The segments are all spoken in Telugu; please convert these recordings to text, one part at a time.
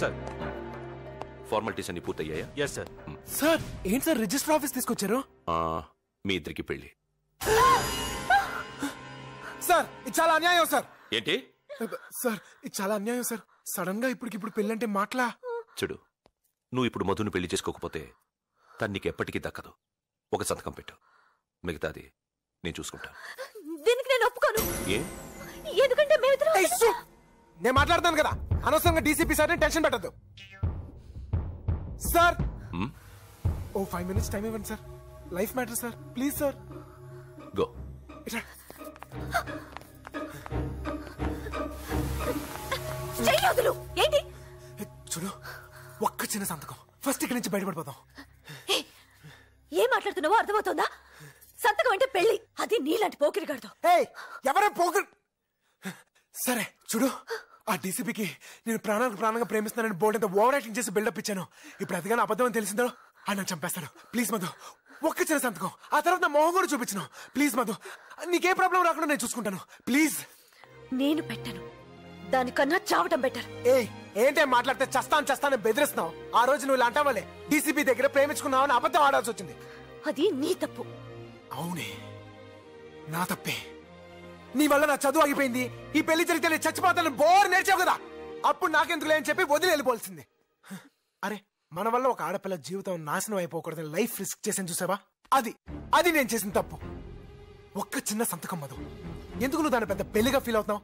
సార్. ఫార్మాలిటీస్ అన్ని పూర్తయ్యాయా? Yes sir. సార్ ఏంటి సార్ రిజిస్టర్ ఆఫీస్ తీసుకొచ్చారు? మీ ఇద్దరికి పెళ్లి. సార్ ఇది చాలా అన్యాయం సార్. ఏంటి సార్ ఇది చాలా అన్యాయం సార్. సడన్ గా ఇప్పుడు పెళ్ళంటే మాటలా? చూడు, నువ్వు ఇప్పుడు మధును పెళ్లి చేసుకోకపోతే తను నీకు ఎప్పటికీ దక్కదు. ఒక సంతకం పెట్టు, మిగతాది నేను చూసుకుంటాను. దీనికి నేను ఒప్పుకోను. ఏ? ఎందుకంటే నేను మాట్లాడతాను కదా, అనవసరంగా డీసీపీ సార్ టెన్షన్ పెట్టద్దు. సార్ ఓ 5 minutes టైం ఇవ్వండి sir. Life matter sir, please sir. Go. ఏంటి? చూడు, ఒక్క చిన్న సంతకం, ఫస్ట్ ఇక్కడి నుంచి బయటపడిపోతాం. ఏం మాట్లాడుతున్నావో అర్థమవుతుందా? సంతకం అంటే పెళ్లి, అది నీలాంటి పోకిరిగాడుతో. ఎవరే పోకిరి? సరే చూడు, ఆ డీసీపీకి నేను ప్రాణంగా ప్రేమిస్తున్నానని బోర్డు అంతా ఓవర్ యాక్టింగ్ చేసి బిల్డప్ ఇచ్చాను. ఇప్పుడు అదిగానే అబద్ధం అని తెలిసిందో ఆయన చంపేస్తాడు. ప్లీజ్ మధు, ఒక్క చిన్న సంతకం, ఆ తర్వాత నా మొహం కూడా చూపించను. ప్లీజ్ మధు, నీకే ప్రాబ్లం రాకుండా నేను చూసుకుంటాను. ప్లీజ్. నేను పెట్టను, దానికన్నా చావటం బెటర్. ఏంటే మాట్లాడితే చస్తాను బెదిరిస్తున్నావు? ఆ రోజు నువ్వు ఇలా అంటావాలే, డీసీపీ దగ్గర ప్రేమించుకున్నావు అని అబద్ధం ఆడాల్సి వచ్చింది. అది నీ తప్పు. అవునే, నా తప్పే. నీ వల్ల నా చదువు ఆగిపోయింది. ఈ పెళ్లి జరిగితే నేను చచ్చిపోతాను బోర్ నేర్చావు కదా, అప్పుడు నాకెందుకు లేని చెప్పి వదిలి వెళ్ళిపోవాల్సింది. అరే, మన వల్ల ఒక ఆడపిల్ల జీవితం నాశనం అయిపోకూడదని లైఫ్ రిస్క్ చేసాను చూసావా? అది నేను చేసిన తప్పు. ఒక్క చిన్న సంతకం మధు, ఎందుకు నువ్వు దాని పెద్ద పెళ్లిగా ఫీల్ అవుతున్నావు?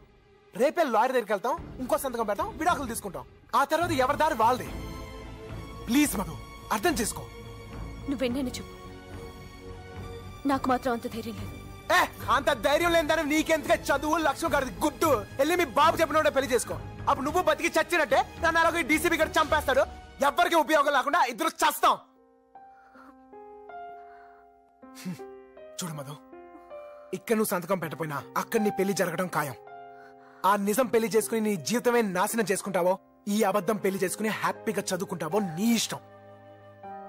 రేపే లాయర్ దగ్గరికి వెళ్తాం, ఇంకో సంతకం పెడతాం, విడాకులు తీసుకుంటాం. ఆ తర్వాత ఎవరి దారి వాళ్ళది. ప్లీజ్ మధు, అర్థం చేసుకో. నువ్వెన్నైనా చెప్పు, నాకు మాత్రం అంత ధైర్యం లేదు. అంత ధైర్యం లేదని నీకెందుకే చదువు? లక్ష్యం గారి గుడ్డు వెళ్ళి మీ బాబు చెప్పిన పెళ్లి చేసుకో. అప్పుడు నువ్వు బతికి చచ్చినట్టే, నన్ను అలాగే డీసీపీ గారు చంపేస్తాడు. ఎవ్వరికి ఉపయోగం లేకుండా ఇద్దరు చస్తాం. చూడు మధు, ఇక్కడ నువ్వు సంతకం పెట్టపోయినా అక్కడ నీ పెళ్లి జరగడం ఖాయం. ఆ నిజం పెళ్లి చేసుకుని నీ జీవితమే నాశనం చేసుకుంటావో, ఈ అబద్ధం పెళ్లి చేసుకుని హ్యాపీగా చదువుకుంటావో నీ ఇష్టం.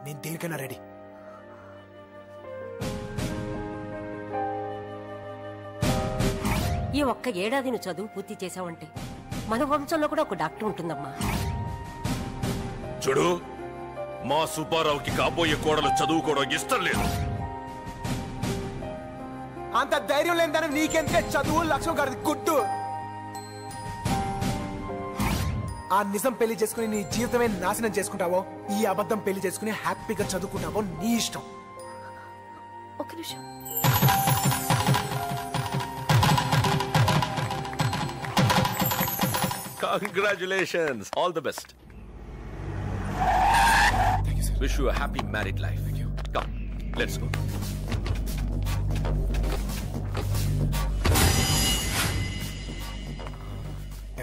నేను దేనికైనా రెడీ. ఈ ఒక్క ఏడాది నువ్వు చదువు పూర్తి చేసావంటే మన వంశంలో కూడా ఒక డాక్టర్ ఉంటుందమ్మా. చూడు, మా సుబ్బారావుకి కాబోయే కోడలు చదువుకోవడం ఇష్టం లేదు. అంత ధైర్యం లేదని నీకెందుకే చదువు? లక్ష్యం గారి గుడ్డు. ఆ నిజం పెళ్లి చేసుకుని నీ జీవితమే నాశనం చేసుకుంటావో, ఈ అబద్ధం పెళ్లి చేసుకుని హ్యాపీగా చదువుకుంటావో నీ ఇష్టం. ఒక నిమిషం. Congratulations, all the best. Thank you, sir. Wish you a happy married life. Thank you. Come, let's go.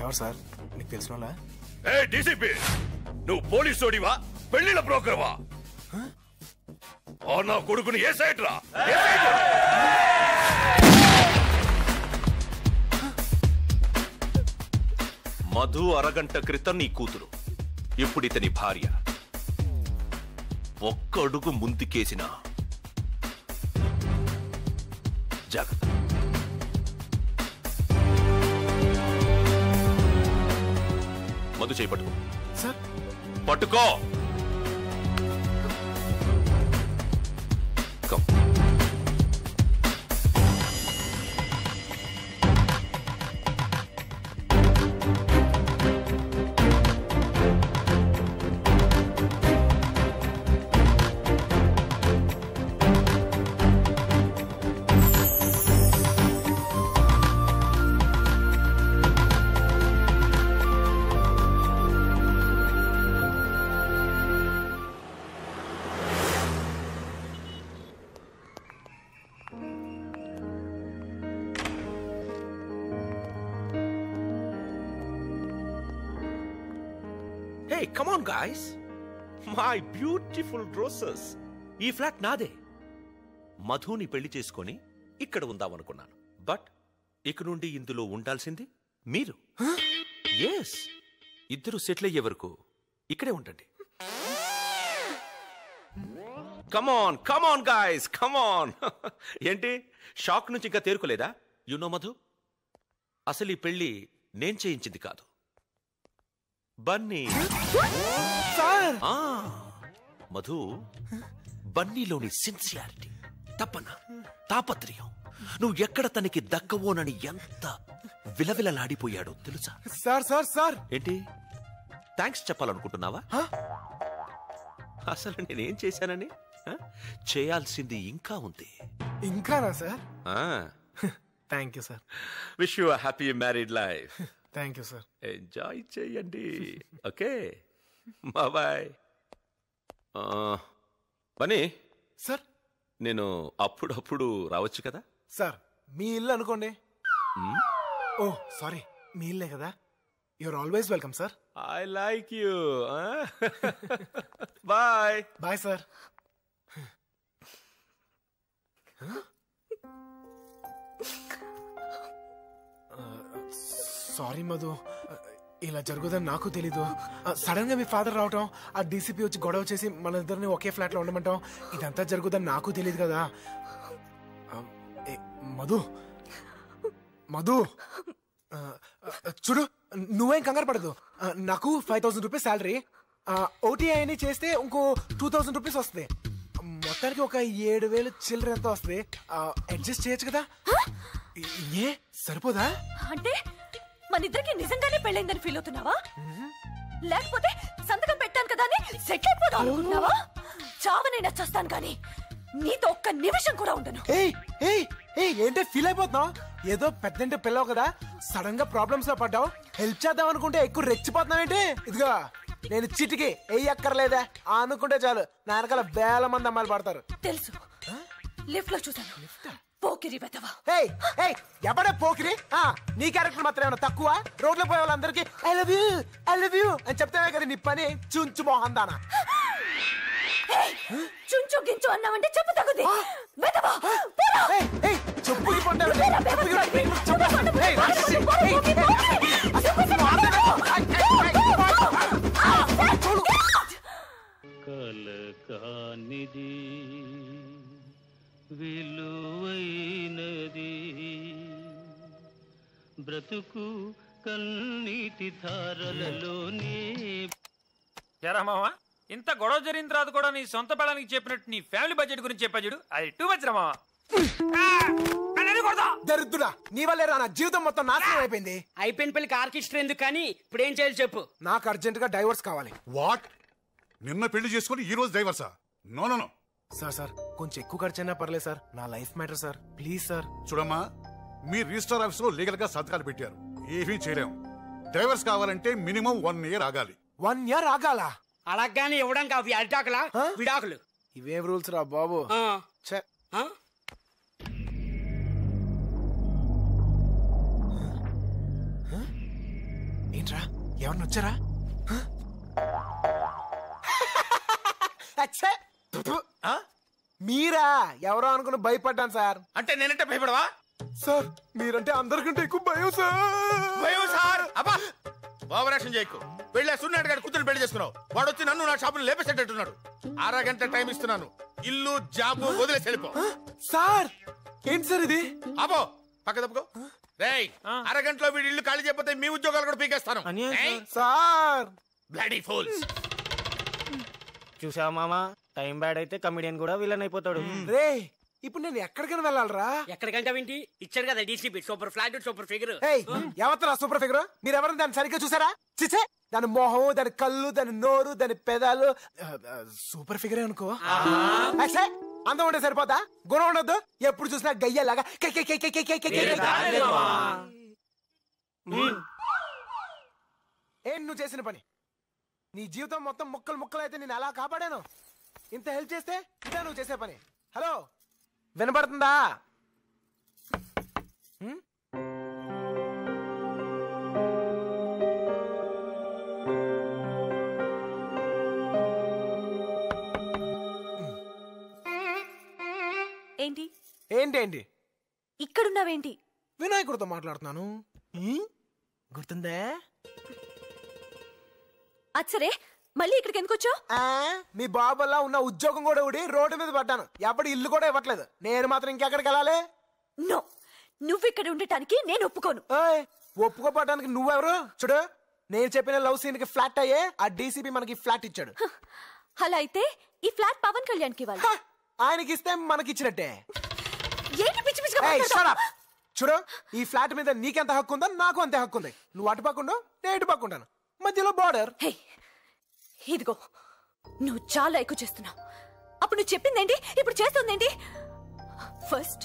ఎవరు సార్, నీకు తెలిసిన వాళ్ళ? ఏ డీసీపీ, నువ్వు పోలీసోడివా పెళ్లిళ్ళ బ్రోకర్వా? నా కొడుకుని ఏ సైడ్ రా? మధు అరగంట క్రితం నీ కూతురు, ఇప్పుడు ఇతని భార్య. ఒక్క అడుగు ముందుకేసిన జాగ్రత్త. మధు చేయి పట్టుకో. సార్ పట్టుకో. Hey, come on guys. My beautiful roses. ఈ ఫ్లాట్ నాదే. మధుని పెళ్లి చేసుకొని ఇక్కడ ఉందామనుకున్నాను. బట్ ఇక నుండి ఇందులో ఉండాల్సింది మీరు. ఎస్, ఇద్దరు సెటిల్ అయ్యే వరకు ఇక్కడే ఉండండి. Come on guys, come on. ఏంటి షాక్ నుంచి ఇంకా తేరుకోలేదా? యు నో మధు, అసలు ఈ పెళ్లి నేను చేయించింది కాదు, బన్నీ. సార్ మధు, బన్నీలోని సిన్సియారిటీ, తపన, తాపత్రయం నువ్వు ఎక్కడ తనకి దక్కవోనని ఎంత విలవిలలాడిపోయాడో తెలుసా? సార్ సార్ సార్ ఏంటి థ్యాంక్స్ చెప్పాలనుకుంటున్నావా? అసలు నేనేం చేశానని? చేయాల్సింది ఇంకా ఉంది. ఇంకానా సార్? Thank you sir. Wish you happy married life. Thank you sir. Enjoy చేయండి. Okay, bye. బన్నీ సార్, నేను అప్పుడప్పుడు రావచ్చు కదా? సార్ మీ ఇల్లు అనుకోండి. ఓ సారీ, మీ ఇల్లే కదా. You are always welcome sir. I like you. Bye. Bye sir. Sorry Madhu, ఇలా జరుగుదని నాకు తెలీదు. సడన్ గా మీ ఫాదర్ రావటం, ఆ డీసీపీ వచ్చి గొడవ చేసి మన ఇద్దరిని ఒకే ఫ్లాట్ లో ఉండమంటాం, ఇదంతా జరుగుదని నాకు తెలియదు కదా. మధు మధు చూడు, నువ్వేం కంగారు పడదు. నాకు 5,000 రూపీస్ శాలరీ, ఓటీఐని చేస్తే ఇంకో 2,000 రూపీస్ వస్తుంది. మొత్తానికి ఒక 7,000 చిల్లర ఎంత వస్తుంది. అడ్జస్ట్ చేయొచ్చు కదా? ఏ సరిపోదా? అంటే మన ఇద్దరికి నిజంగానే పెళ్ళైందని ఫీల్ అవుతున్నావా? లేకపోతే సంతకం పెట్టాను కదా అని సెటిల్ అయిపోదాం అనుకుంటున్నావా? చావనైనా చస్తాను కానీ నీతో ఒక్క నిమిషం కూడా ఉండను. ఏంటే ఫీల్ అయిపోతున్నావు? ఏదో పెద్దంటే పిల్లవు కదా, సడన్ గా ప్రాబ్లమ్స్ లో పడ్డావు. హెల్ప్ చేద్దాం అనుకుంటే ఎక్కువ రెచ్చిపోతున్నావేంటి? ఇదిగో నేను చిటికి అక్కర్లేదా అనుకుంటే చాలు, నా వెనకాల వేల మంది అమ్మాయిలు పడతారు. తెలుసు, లిఫ్ట్ లో చూసాను. పోకిరి వెతవా. ఎవడే పోకిరి? నీ క్యారెక్టర్ మాత్రం ఏమన్నా తక్కువ? రోడ్లో పోయే వాళ్ళందరికీ ఐ లవ్ యూ అని చెప్తావే కదా నీ పని. చుంచు మోహన్ దానా. చుంచు గించు అన్నావంటే చెప్పు తగ్గుది. వెతవా చెప్పు కలకానిది విలువైనది బ్రతుకు కన్నీటి ధారలలోనే. ఎరా మావా, ఇంత గొడవ జరిగిన తర్వాత కూడా నీ సొంత బలానికి చెప్పినట్టు నీ ఫ్యామిలీ బడ్జెట్ గురించి చెప్పా చూడు, అది టూ మచ్ రా మావా. దరిద్రుడా, నీ వల్లే రా నా జీవితం మొత్తం నాశనం అయిపోయింది. అయిపోయిన పెళ్లికి ఆర్కెస్ట్రా ఎందుకు కానీ ఇప్పుడు ఏం చేయాలి చెప్పు. నాకు అర్జెంట్ గా డైవర్స్ కావాలి. వాట్? నిన్న పెళ్లి చేసుకుని ఈ రోజు డైవర్సా? నో నో నో సార్ కొంచెం ఎక్కువ ఖర్చైనా పర్లేదు సార్, నా life matter sir, please sir. చూడమ్మా, మీ రిజిస్టర్ ఆఫీస్ లో లీగల్ గా సంతకాలు పెట్టారు, ఏమీ చేయలేం. డైవర్స్ కావాలంటే మినిమం 1 ఇయర్ ఆగాలి. 1 ఇయర్ ఆగాలా? అలాగానే ఇవ్వడానికి అవి అరిటాకులా విడాకులు? ఇవేం రూల్స్ రా బాబు. ఏంట్రా, ఎవరిని వచ్చారా? మీరా? ఎవరో అనుకుని భయపడ్డాను సార్. అంటే నేనంటే భయపడవా? సార్ మీరంటే అందరికంటే ఎక్కువ భయం సార్. భయం సార్? అబ్బా, ఓవరాక్షన్ చేయకు. పెళ్ళే సున్నాడు గారు కూతురు పెళ్లి చేసుకున్నావు, వాడు వచ్చి నన్ను నా షాపును లేపేసేటట్టున్నాడు. 6 గంట టైం ఇస్తున్నాను, ఇల్లు జాబు వదిలేసి వెళ్ళిపో. సార్ ఏంటి సార్ ఇది? అబ్బో పక్క తప్పుకో. రేయ్, 6 గంటలో వీడి ఇల్లు ఖాళీ చేయకపోతే మీ ఉద్యోగాలు కూడా పీకేస్తాను. Sir bloody fools. చూసావా మామా, టైం బ్యాడ్ అయితే కమిడియన్ కూడా విలన్ అయిపోతాడు. రే, ఇప్పుడు నేను ఎక్కడికైనా వెళ్ళాలరా? ఎక్కడికంటే వింటి ఇచ్చారు కదా DCP, super flat super figure. ఎవరు సూపర్ ఫిగర్? మీరు ఎవరైనా దాన్ని సరిగ్గా చూసారా? చిచ్చే, దాని మొహం, దాని కళ్ళు, దాని నోరు, దాని పెదాలు సూపర్ ఫిగరే అనుకో. అందం ఉంటే సరిపోతా, గుణం ఉండొద్దు. ఎప్పుడు చూసినా గయ్యలాగా ఏం నువ్వు చేసిన పని? నీ జీవితం మొత్తం ముక్కలు ముక్కలు అయితే నేను ఎలా కాపాడాను? ఇంత హెల్ప్ చేస్తే ఇదే నువ్వు చేసే పని. హలో, వినపడుతుందా? ఏంటి ఏంటేంటి? ఇక్కడున్నావేంటి? వినాయకుడితో మాట్లాడుతున్నాను. గుర్తుందే? అచ్చరే, మళ్ళీ ఇక్కడికి ఎందుకు వచ్చావు? మీ బాబల్లా ఉన్న ఉద్యోగం కూడా ఊడి రోడ్డు మీద పడ్డాను. ఎప్పుడు ఇల్లు కూడా ఇవ్వట్లేదు. నేను మాత్రం ఇంకెక్కడికి వెళ్ళాలి? నో, నువ్వు ఇక్కడ ఉండటానికి నేను ఒప్పుకోను. ఒప్పుకోపడడానికి నువ్వెవరు? చూడు, నేను చెప్పిన లవ్ సీన్ కి ఫ్లాట్ అయ్యే ఆ డీసీపీ మనకి ఫ్లాట్ ఇచ్చాడు. అలా అయితే ఈ ఫ్లాట్ పవన్ కళ్యాణ్ కి ఇవ్వాలి. ఆయనకి ఇస్తే మనకి ఇచ్చినట్టే. ఏంటి పిచ్చి పిచ్చిగా మాట్లాడుతున్నావ్? చూడు, ఈ ఫ్లాట్ మీద నీకెంత హక్కు ఉందో నాకు అంతే హక్కు ఉంది. నువ్వు అటు పక్కుండో నేను ఇటు పక్కుంటాను, మధ్యలో బార్డర్. ఇదిగో నువ్వు చాలా ఎక్కువ చేస్తున్నావు. అప్పుడు నువ్వు చెప్పిందేంటి, ఇప్పుడు చేస్తుందేంటి? ఫస్ట్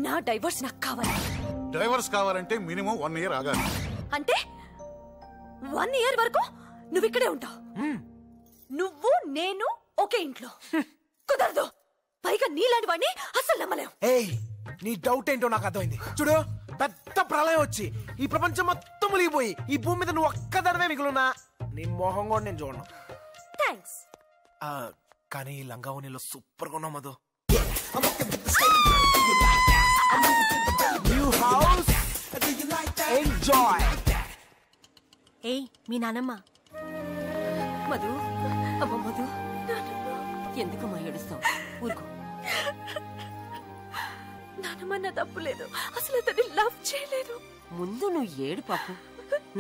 నా డైవర్స్ నాకు కావాలి. డైవర్స్ కావాలంటే మినిమం 1 year ఆగాలి. అంటే 1 year వరకు నువ్వు ఇక్కడే ఉంటావు. నువ్వు నేను ఒకే ఇంట్లో కుదరదు. పైగా నీలాంటి వాడిని అసలు నమ్మలేవు. నీ డౌట్ ఏంటో నాకు అర్థమైంది. చూడు, పెద్ద ప్రళయం వచ్చి ఈ ప్రపంచం మొత్తం మునిగిపోయి ఈ భూమి మీద నువ్వు ఒక్కదానివే మిగులున్నా నీ మొహం కూడా నేను చూడను. థాంక్స్. కానీ ఈ లంగావోనిలో సూపర్ గా ఉన్నావు మధు. New house, enjoy. ఏయ్ మీ నానమ్మ. మధు, అమ్మ మధు, ఎందుకమ్మా ఏడుస్తావు? ఊరుకో. నానమ్మ నా తప్పు లేదు, అసలు అతన్ని లవ్ చేయలేదు. ముందు నువ్వు ఏడు పాపు.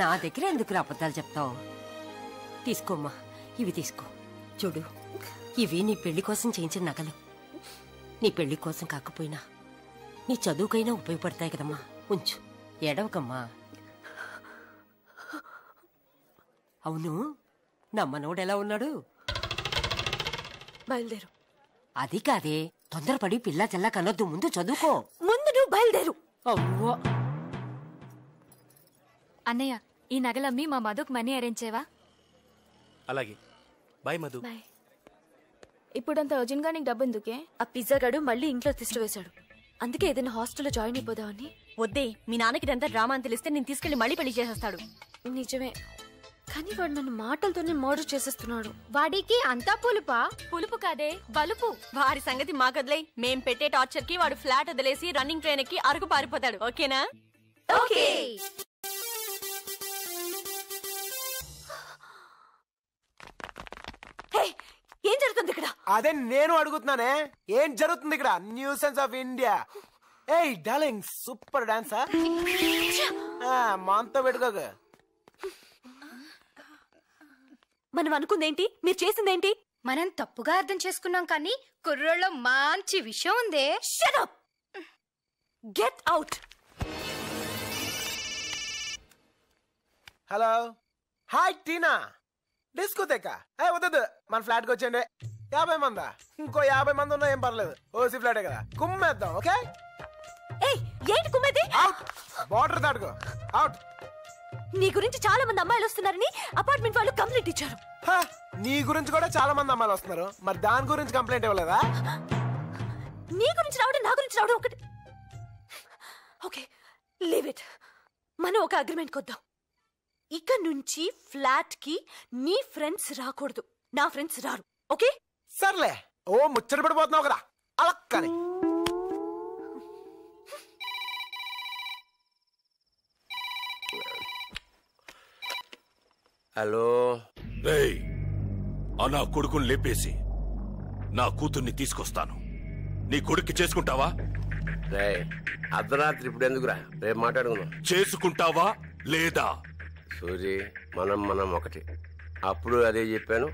నా దగ్గర ఎందుకు అబద్ధాలు చెప్తావు? తీసుకోమ్మా, ఇవి తీసుకో. చూడు, ఇవి నీ పెళ్లి కోసం చేయించిన నగలు. నీ పెళ్లి కోసం కాకపోయినా నీ చదువుకైనా ఉపయోగపడతాయి కదమ్మా. ఉంచు, ఏడవకమ్మా. అవును, నా మనవడు ఎలా ఉన్నాడు? బయలుదేరు. అది కాదే, తొందరపడి పిల్ల చెల్లా కనొద్దు. ముందు చదువుకో. ముందు నువ్వు బయలుదేరు. అవ్వో. అన్నయ్య, ఈ నగలమ్మి మా మధుకు మనీ అరేంజ్ చేయవా? అలాగే. బాయ్ మధు. ఇప్పుడంత అర్జెంట్ గా నీకు డబ్బు ఎందుకే? ఆ పిజ్జా గడు మళ్ళీ ఇంట్లో తిష్ట వేశాడు. అందుకే ఏదైనా హాస్టల్లో జాయిన్ అయిపోదామని. వద్దే, మీ నాన్నకి ఇదంతా డ్రామా అని తెలిస్తే నేను తీసుకెళ్లి మళ్ళీ పెళ్లి చేసేస్తాడు. నిజమే, కానీ వాడు నన్ను మాటలతోనే మర్డర్ చేసేస్తున్నాడు. వాడికి అంతా పులుపా? పులుపు కాదే, బలుపు. వాడి సంగతి మాకదిలే. మేం పెట్టే టార్చర్ కి వాడు ఫ్లాట్ వదిలేసి రన్నింగ్ ట్రైన్ ఎక్కి అరకు పారిపోతాడు. ఓకేనా? ఓకే. ఏం జరుగుతుంది ఇక్కడ? అదే నేను అడుగుతున్నానే, ఏం జరుగుతుంది ఇక్కడ? Nuisance of India. ఏయ్ డార్లింగ్, సూపర్ డాన్సా. మనతో పెట్టుకోక. మనం అనుకుందేంటి, మీరు చేసిందేంటి? మనం తప్పుగా అర్థం చేసుకున్నాం, కానీ కుర్రోళ్ళలో మంచి విషయం ఉందే. Shut up, get out. Hello, hi Tina. డిస్కోతేకా? వద్దు, మన ఫ్లాట్కి వచ్చేయండి. 50 మందా? ఇంకో 50 మంది ఉన్నా ఏం పర్లేదు, ఓసీ ఫ్లాటే కదా, కుమ్మేద్దాం. ఓకే? ఏంటి కుమ్మేది? అవుట్, బార్డర్ దాటుకో. అవుట్. నీ గురించి చాలా మంది అమ్మాయిలు వస్తున్నారని అపార్ట్మెంట్ వాళ్ళు కంప్లైంట్ ఇచ్చారు. నీ గురించి కూడా చాలా మంది అమ్మాయిలు వస్తున్నారు, మరి దాని గురించి కంప్లైంట్ ఇవ్వలేదా? నీ గురించి రావడం, నా గురించి రావడం ఒకటి. Okay, leave it. మనం ఒక అగ్రిమెంట్ కొద్దాం. ఇక నుంచి ఫ్లాట్ కి నీ ఫ్రెండ్స్ రాకూడదు, నా ఫ్రెండ్స్ రారు. ఓకే? సర్లే. ఓ ముచ్చట పడిపోతున్నావు కదా, అలా కానీ. హలో. రేయ్, ఆ నా కొడుకుని లేపేసి నా కూతుర్ని తీసుకొస్తాను. నీ కొడుక్కి చేసుకుంటావా? అర్ధరాత్రి ఇప్పుడు ఎందుకురా, రేపు మాట్లాడుకుందాం. చేసుకుంటావా లేదా? సూరి, మనం ఒకటి. అప్పుడు అదే చెప్పాను,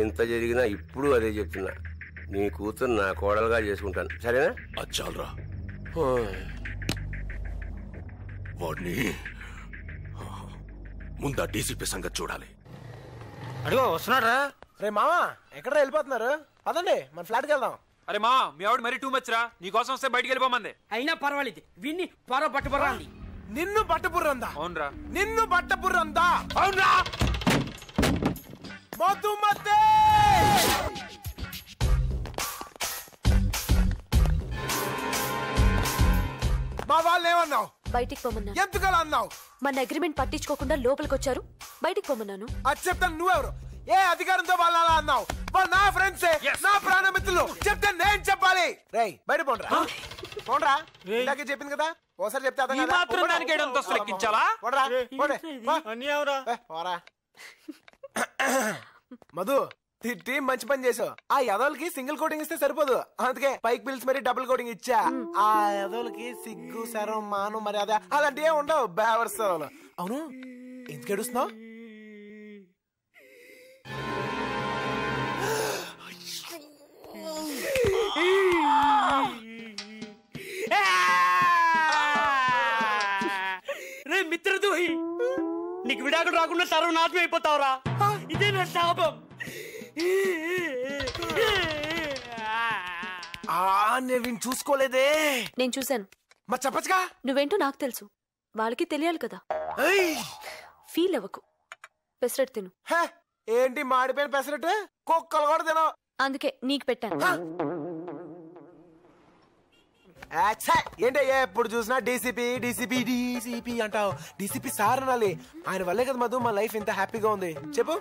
ఎంత జరిగినా ఇప్పుడు అదే చెప్తున్నా. నీ కూతురు నా కోడలుగా చేసుకుంటాను, సరేనా? అచ్చాలరా, వాడిని ముందా డీసీపీ సంగతి చూడాలి. అడిగో వస్తున్నారా? రే మామా, ఎక్కడ వెళ్ళిపోతున్నారు? అదండి మన ఫ్లాట్కి వెళ్దాం. అరే మా, మీ ఆవిడ మరీ టూ మచ్ రా. నీకోసం వస్తే బయటికి వెళ్ళిపోమంది. అయినా పర్వాలేదు, విన్ని పొర పట్టుబర్రాంది. నిన్ను బట్టపుర్రందా? అవునరా. నిన్ను బట్టపుర్రందా? అవునా? మధుమతే, మా వాళ్ళని ఏమన్నావు? బయటికి పోమన్నా. ఎందుకలా అన్నావు? మన అగ్రిమెంట్ పట్టించుకోకుండా లోపలికి వచ్చారు, బయటికి పోమన్నాను. అది చెప్తాను. నువ్వెవరు? ఏ అధికారంతో వాళ్ళని అలా అన్నావు? వాళ్ళు నా ఫ్రెండ్సే, నా ప్రాణమిత్రులు. చెప్తే నేను చెప్పాలి. రేయ్ బయట పోండ్రా, పోండ్రా. ఇందాకే చెప్పింది కదా, ఓసారి చెప్తే అర్థం కదా. మాత్రం దానికి 7 అంతస్తులు ఎక్కించాలా? పోండ్రా, పోండి. పోరా. మధు, టీం మంచి పని చేసావు. ఆ యదవులకి సింగిల్ కోటింగ్ ఇస్తే సరిపోదు, అందుకే పైకి పిలిచి మరి డబుల్ కోటింగ్ ఇచ్చా. ఆ యదవులకి సిగ్గు, శరం, మాను, మరి అదే అలాంటివి ఉండవు. బేవర్స్. అవును, ఎందుకు ఏడుస్తున్నావు? నీకు విడాకులు రాకుండా సర్వనాశనం అయిపోతావురా. ఇదే నా శాపం. నేను చూసుకోలేదే. నేను చూశాను. మరి చెప్పచ్చుగా. నువ్వేంటో నాకు తెలుసు, వాళ్ళకి తెలియాలి కదా. ఫీల్ అవ్వకు, పెసరట్టు తిను. ఏంటి మాడిపోయిన పెసరట్టు? కుక్కలు కూడా తినవు. అందుకే నీకు పెట్టాను. ఏంటి ఎప్పుడు చూసినా డీసీపీ డీసీపీ డీసీపీ అంటావు? డీసీపీ సార్ అనాలి. ఆయన వల్లే కదా మధు మా లైఫ్ ఇంత హ్యాపీగా ఉంది. చెప్పు.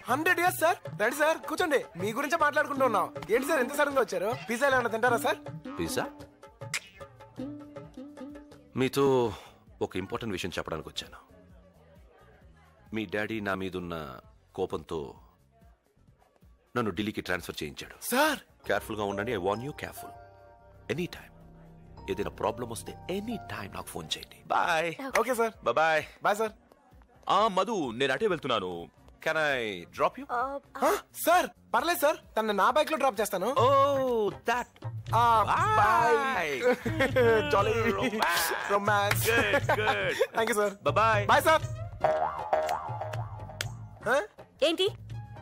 100 years సార్. రండి సార్, కూర్చోండి. మీ గురించే మాట్లాడుకుంటూ ఉన్నాం. ఏంటి సార్ ఎంత సడన్ గా వచ్చారు? పిజ్జా ఏమైనా తింటారా సార్? పిజ్జా? మీతో ఒక ఇంపార్టెంట్ విషయం చెప్పడానికి వచ్చాను. మీ డాడీ నా మీదున్న కోపంతో నన్ను ఢిల్లీకి ట్రాన్స్ఫర్ చేయించాడు. సార్ కేర్ఫుల్ గా ఉండండి. I warn you, careful. Any time ఏదైనా ప్రాబ్లం వస్తే ఎనీ టైం నాకు ఫోన్ చేయండి. Bye. Okay sir. Bye. Bye sir. Madhu, నేను అటే వెళ్తున్నాను. Can I drop you? Sir పర్లేదు సార్, తన నా బైక్ లో డ్రాప్ చేస్తాను. Oh that. Bye. Jolly romance. Good. Thank you sir. Bye. Bye sir. ఏంటి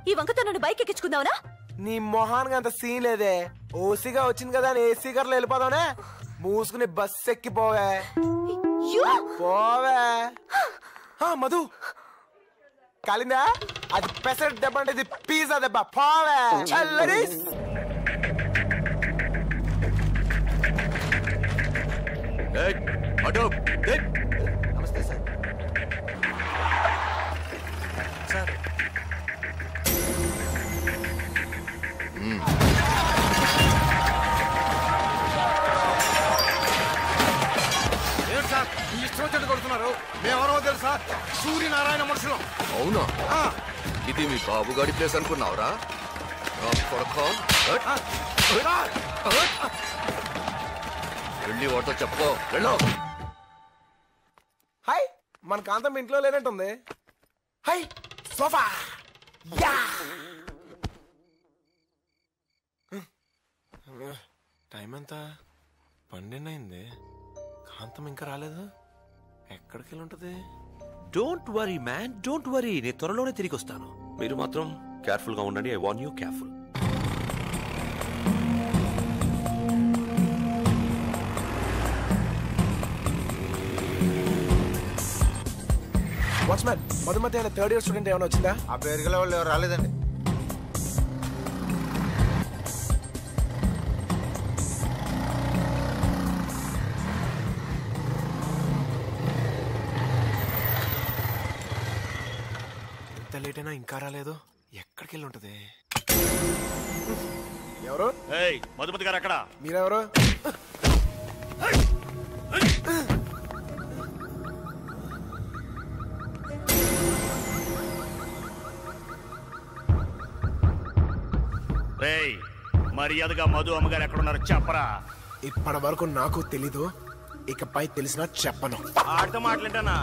ఈ వంకతో నన్ను బైక్ ఎక్కించుకుందావనా? నీ మొహానికి అంత సీన్ లేదే. ఓసీగా వచ్చింది కదా అని ఏసీ కార్లో వెళ్ళిపోదావునే. మూసుకుని బస్ ఎక్కిపోవే. పోవే. మధు కాలిందా? అది పెసరట్ దెబ్బ అంటే ఇది పిజ్జా దెబ్బ. పోవే. నమస్తే సార్. సార్ ఇష్టం కొడుతున్నారు. మేమెవరో తెలుసా? సూర్యనారాయణ మనుషులు. అవునా? ఇది మీ బాబుగాడి ప్లేస్ అనుకున్నావురా? వెళ్ళి వాటితో చెప్పుకో. వెళ్ళు. హాయ్, మన కాంతం ఇంట్లో లేనట్టుంది. Hi sofa. టైం ఎంత? 12 అయింది. కాంతం ఇంకా రాలేదు. ఎక్కడికి వెళ్ళి ఉంటది? Don't worry man, don't worry. నేను త్వరలోనే తిరిగి వస్తాను. మీరు మాత్రం కేర్ఫుల్ గా ఉండండి. I warn you, careful. Watchman, Madhumati అయిన 3rd year స్టూడెంట్ ఏమైనా వచ్చిందా? ఆ పేరుగల వాళ్ళు ఎవరు రాలేదండి. ఎంత లేట్ అయినా ఇంకా రాలేదు. ఎక్కడికి వెళ్ళి ఉంటది? ఎవరు? మధుమతి గారు ఎక్కడ? మీరెవరు? మర్యాదగా మధు అమ్మగారు ఎక్కడున్నారు చెప్పరా. ఇప్పటి వరకు నాకు తెలీదు, ఇకపై తెలిసినా చెప్పను. ఆడితో మాట్లాంటానా?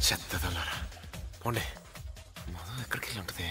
చెత్తదన్నారా పోండి మధు ఎక్కడికి వెళ్ళి ఉంటుంది